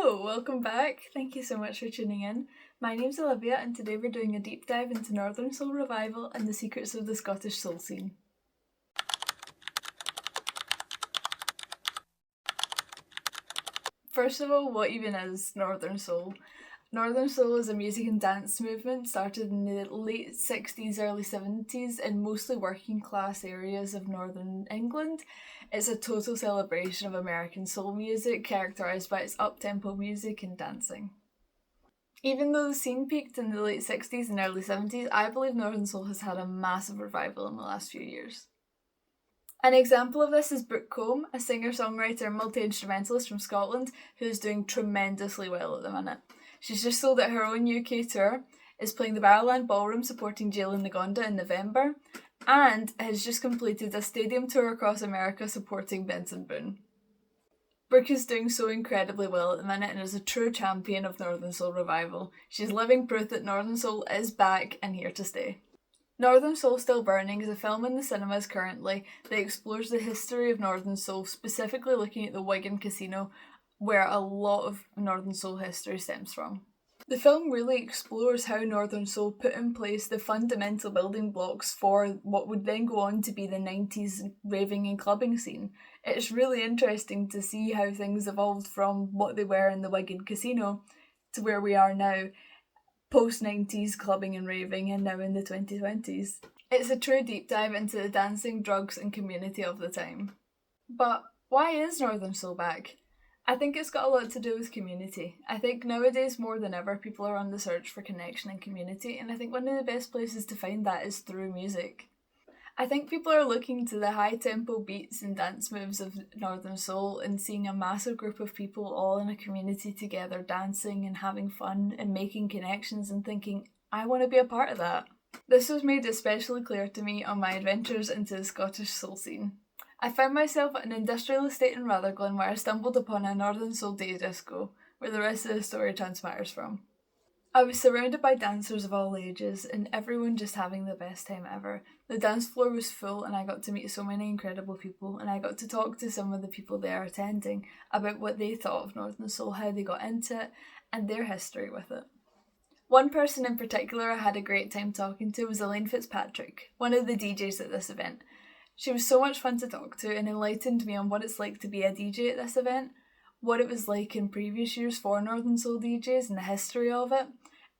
Hello, welcome back. Thank you so much for tuning in. My name's Olivia, and today we're doing a deep dive into Northern Soul revival and the secrets of the Scottish soul scene. First of all, what even is Northern Soul? Northern Soul is a music and dance movement started in the late 60s, early 70s in mostly working class areas of northern England. It's a total celebration of American soul music, characterised by its up-tempo music and dancing. Even though the scene peaked in the late 60s and early 70s, I believe Northern Soul has had a massive revival in the last few years. An example of this is Brooke Combe, a singer-songwriter and multi-instrumentalist from Scotland who is doing tremendously well at the minute. She's just sold out her own UK tour, is playing the Barrowland Ballroom supporting Jalen Nagonda in November, and has just completed a stadium tour across America supporting Benson Boone. Brooke is doing so incredibly well at the minute and is a true champion of Northern Soul revival. She's living proof that Northern Soul is back and here to stay. Northern Soul Still Burning is a film in the cinemas currently that explores the history of Northern Soul, specifically looking at the Wigan Casino, where a lot of Northern Soul history stems from. The film really explores how Northern Soul put in place the fundamental building blocks for what would then go on to be the 90s raving and clubbing scene. It's really interesting to see how things evolved from what they were in the Wigan Casino to where we are now, post-90s clubbing and raving, and now in the 2020s. It's a true deep dive into the dancing, drugs and community of the time. But why is Northern Soul back? I think it's got a lot to do with community. I think nowadays more than ever people are on the search for connection and community, and I think one of the best places to find that is through music. I think people are looking to the high tempo beats and dance moves of Northern Soul and seeing a massive group of people all in a community together dancing and having fun and making connections and thinking, I want to be a part of that. This was made especially clear to me on my adventures into the Scottish soul scene. I found myself at an industrial estate in Rutherglen where I stumbled upon a Northern Soul day disco, where the rest of the story transpires from. I was surrounded by dancers of all ages and everyone just having the best time ever. The dance floor was full and I got to meet so many incredible people, and I got to talk to some of the people there attending about what they thought of Northern Soul, how they got into it and their history with it. One person in particular I had a great time talking to was Elaine Fitzpatrick, one of the DJs at this event. She was so much fun to talk to and enlightened me on what it's like to be a DJ at this event, what it was like in previous years for Northern Soul DJs and the history of it,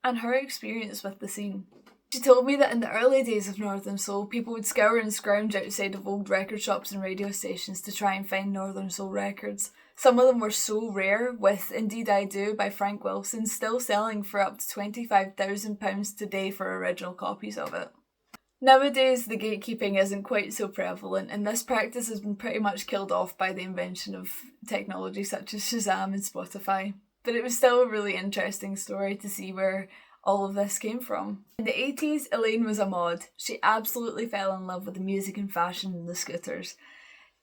and her experience with the scene. She told me that in the early days of Northern Soul, people would scour and scrounge outside of old record shops and radio stations to try and find Northern Soul records. Some of them were so rare, with Indeed I Do by Frank Wilson still selling for up to £25,000 today for original copies of it. Nowadays, the gatekeeping isn't quite so prevalent, and this practice has been pretty much killed off by the invention of technology such as Shazam and Spotify. But it was still a really interesting story to see where all of this came from. In the 80s, Elaine was a mod. She absolutely fell in love with the music and fashion and the scooters.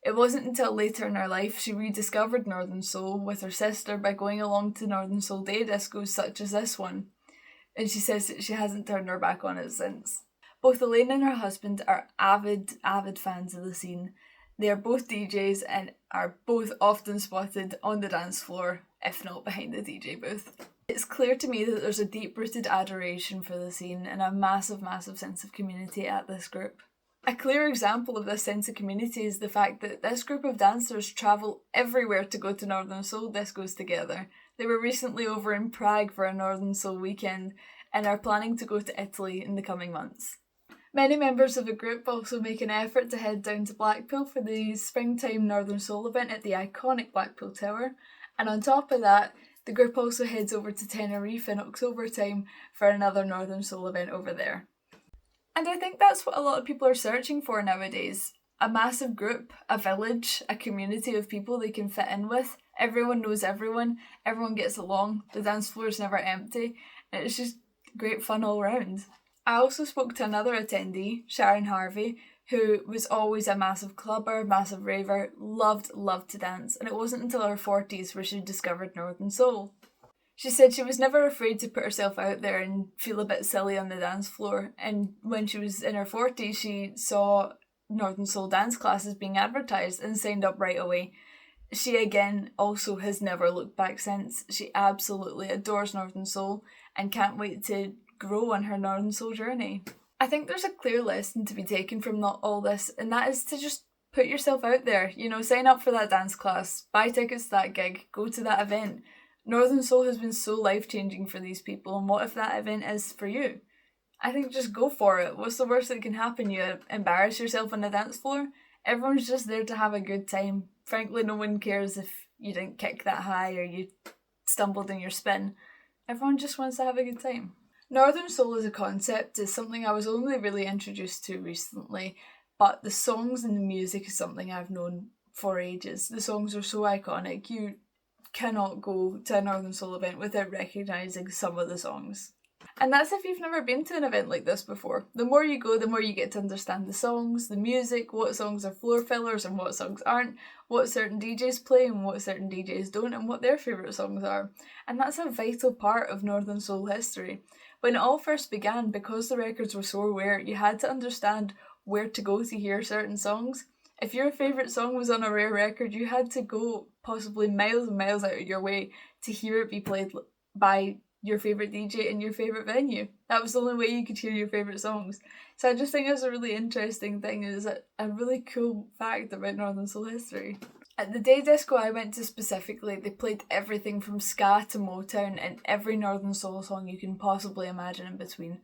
It wasn't until later in her life she rediscovered Northern Soul with her sister by going along to Northern Soul day discos such as this one. And she says that she hasn't turned her back on it since. Both Elaine and her husband are avid fans of the scene. They are both DJs and are both often spotted on the dance floor, if not behind the DJ booth. It's clear to me that there's a deep-rooted adoration for the scene and a massive sense of community at this group. A clear example of this sense of community is the fact that this group of dancers travel everywhere to go to Northern Soul discos together. They were recently over in Prague for a Northern Soul weekend and are planning to go to Italy in the coming months. Many members of the group also make an effort to head down to Blackpool for the springtime Northern Soul event at the iconic Blackpool Tower, and on top of that, the group also heads over to Tenerife in October time for another Northern Soul event over there. And I think that's what a lot of people are searching for nowadays. A massive group, a village, a community of people they can fit in with. Everyone knows everyone gets along, the dance floor is never empty, and it's just great fun all around. I also spoke to another attendee, Sharon Harvey, who was always a massive clubber, massive raver, loved to dance, and it wasn't until her 40s where she discovered Northern Soul. She said she was never afraid to put herself out there and feel a bit silly on the dance floor, and when she was in her 40s she saw Northern Soul dance classes being advertised and signed up right away. She again also has never looked back since. She absolutely adores Northern Soul and can't wait to grow on her Northern Soul journey. I think there's a clear lesson to be taken from all this, and that is to just put yourself out there. You know, sign up for that dance class, buy tickets to that gig, go to that event. Northern Soul has been so life-changing for these people, and what if that event is for you? I think just go for it. What's the worst that can happen? You embarrass yourself on the dance floor? Everyone's just there to have a good time. Frankly, no one cares if you didn't kick that high or you stumbled in your spin. Everyone just wants to have a good time. Northern Soul as a concept is something I was only really introduced to recently, but the songs and the music is something I've known for ages. The songs are so iconic. You cannot go to a Northern Soul event without recognising some of the songs. And that's if you've never been to an event like this before. The more you go, the more you get to understand the songs, the music, what songs are floor fillers and what songs aren't, what certain DJs play and what certain DJs don't, and what their favourite songs are. And that's a vital part of Northern Soul history. When it all first began, because the records were so rare, you had to understand where to go to hear certain songs. If your favourite song was on a rare record, you had to go possibly miles and miles out of your way to hear it be played by your favourite DJ in your favourite venue. That was the only way you could hear your favourite songs. So I just think it's a really interesting thing. It's a really cool fact about Northern Soul history. At the day disco I went to specifically, they played everything from ska to Motown and every Northern Soul song you can possibly imagine in between.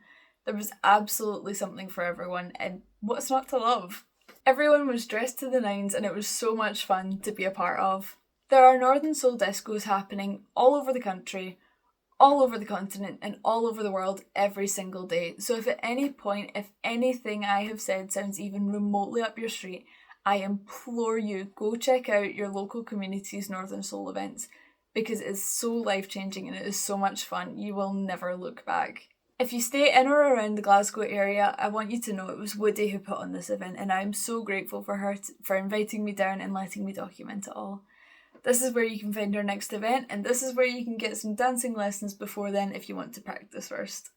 There was absolutely something for everyone, and what's not to love? Everyone was dressed to the nines and it was so much fun to be a part of. There are Northern Soul discos happening all over the country, all over the continent and all over the world every single day. So if at any point, if anything I have said sounds even remotely up your street, I implore you, go check out your local community's Northern Soul events because it is so life-changing and it is so much fun. You will never look back. If you stay in or around the Glasgow area, I want you to know it was Woody who put on this event and I'm so grateful for her for inviting me down and letting me document it all. This is where you can find our next event, and this is where you can get some dancing lessons before then if you want to practice first.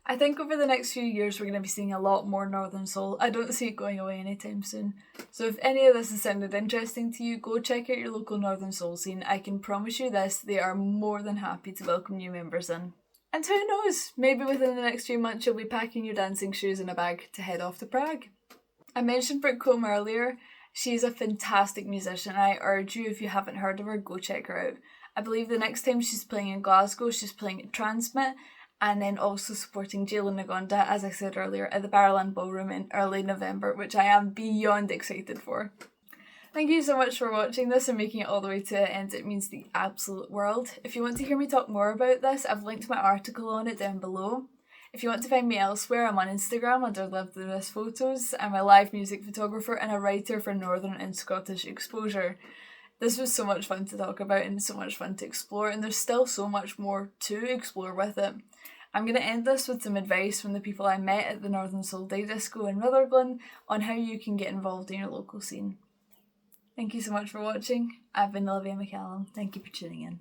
I think over the next few years we're going to be seeing a lot more Northern Soul. I don't see it going away anytime soon. So if any of this has sounded interesting to you, go check out your local Northern Soul scene. I can promise you this, they are more than happy to welcome new members in. And who knows, maybe within the next few months you'll be packing your dancing shoes in a bag to head off to Prague. I mentioned Brooke Combe earlier. She's a fantastic musician. I urge you, if you haven't heard of her, go check her out. I believe the next time she's playing in Glasgow, she's playing at Transmit and then also supporting Jalen Nagonda, as I said earlier, at the Barrowland Ballroom in early November, which I am beyond excited for. Thank you so much for watching this and making it all the way to the end. It means the absolute world. If you want to hear me talk more about this, I've linked my article on it down below. If you want to find me elsewhere, I'm on Instagram under Live the Best Photos. I'm a live music photographer and a writer for Northern and Scottish Exposure. This was so much fun to talk about and so much fun to explore, and there's still so much more to explore with it. I'm going to end this with some advice from the people I met at the Northern Soul Day Disco in Rutherglen on how you can get involved in your local scene. Thank you so much for watching. I've been Olivia McCallum. Thank you for tuning in.